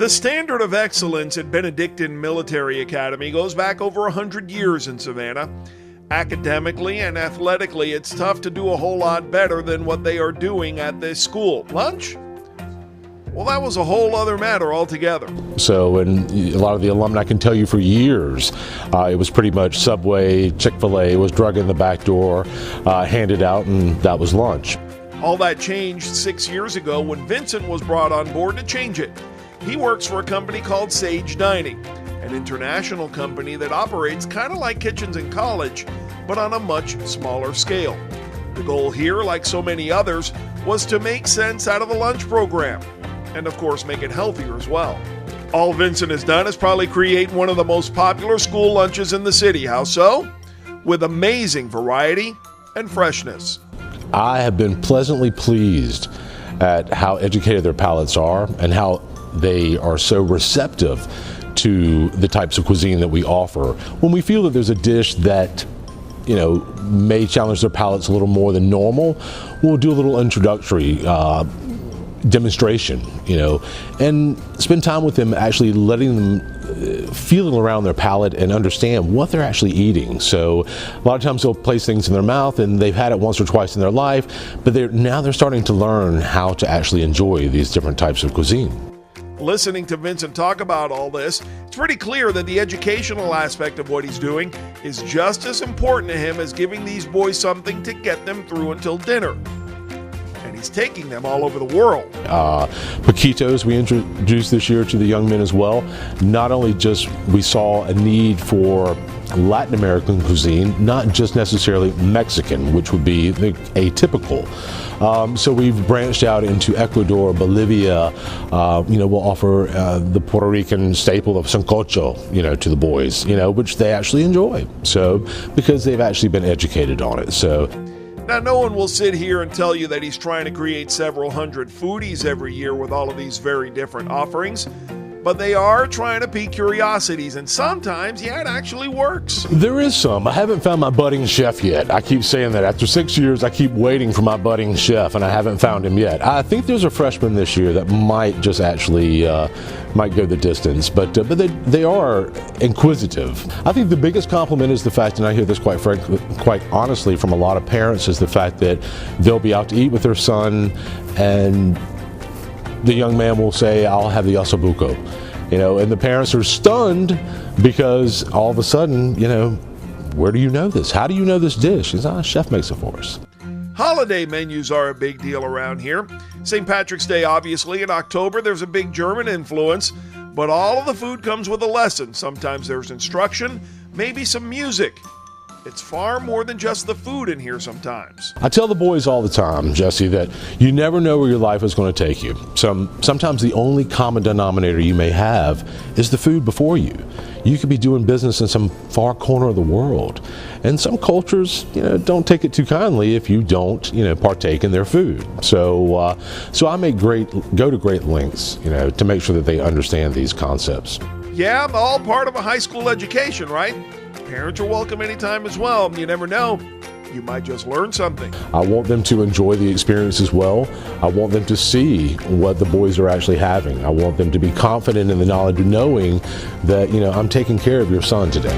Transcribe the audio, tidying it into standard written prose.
The standard of excellence at Benedictine Military Academy goes back over 100 years in Savannah. Academically and athletically, it's tough to do a whole lot better than what they are doing at this school. Lunch? Well, that was a whole other matter altogether. So, and a lot of the alumni can tell you for years, it was pretty much Subway, Chick-fil-A was drug in the back door, handed out, and that was lunch. All that changed 6 years ago when Vincent was brought on board to change it. He works for a company called Sage Dining, an international company that operates kind of like kitchens in college, but on a much smaller scale. The goal here, like so many others, was to make sense out of the lunch program, and of course make it healthier as well. All Vincent has done is probably create one of the most popular school lunches in the city. How so? With amazing variety and freshness. I have been pleasantly pleased at how educated their palates are and how they are so receptive to the types of cuisine that we offer. When we feel that there's a dish that, may challenge their palates a little more than normal, we'll do a little introductory demonstration, and spend time with them, actually letting them feeling around their palate and understand what they're actually eating. So a lot of times they'll place things in their mouth and they've had it once or twice in their life, but now they're starting to learn how to actually enjoy these different types of cuisine. Listening to Vincent talk about all this, it's pretty clear that the educational aspect of what he's doing is just as important to him as giving these boys something to get them through until dinner. And he's taking them all over the world. Paquitos we introduced this year to the young men as well. Not only just we saw a need for Latin American cuisine, not just necessarily Mexican, which would be atypical. So we've branched out into Ecuador, Bolivia. We'll offer the Puerto Rican staple of sancocho, to the boys, which they actually enjoy. So because they've actually been educated on it. So. Now, no one will sit here and tell you that he's trying to create several hundred foodies every year with all of these very different offerings. But they are trying to pique curiosities, and sometimes, it actually works. There is some. I haven't found my budding chef yet. I keep saying that. After 6 years, I keep waiting for my budding chef, and I haven't found him yet. I think there's a freshman this year that might just actually might go the distance, but they are inquisitive. I think the biggest compliment is the fact, and I hear this quite honestly from a lot of parents, is the fact that they'll be out to eat with their son, and the young man will say, "I'll have the ossobuco," and the parents are stunned because all of a sudden, where do you know this? How do you know this dish? He's chef makes it for us. Holiday menus are a big deal around here. St. Patrick's Day, obviously, in October, there's a big German influence, but all of the food comes with a lesson. Sometimes there's instruction, maybe some music. It's far more than just the food in here sometimes. I tell the boys all the time, Jesse, that you never know where your life is going to take you. Sometimes the only common denominator you may have is the food before you. You could be doing business in some far corner of the world. And some cultures, don't take it too kindly if you don't, partake in their food. So I go to great lengths, to make sure that they understand these concepts. Yeah, all part of a high school education, right? Parents are welcome anytime as well. You never know. You might just learn something. I want them to enjoy the experience as well. I want them to see what the boys are actually having. I want them to be confident in the knowledge of knowing that, I'm taking care of your son today.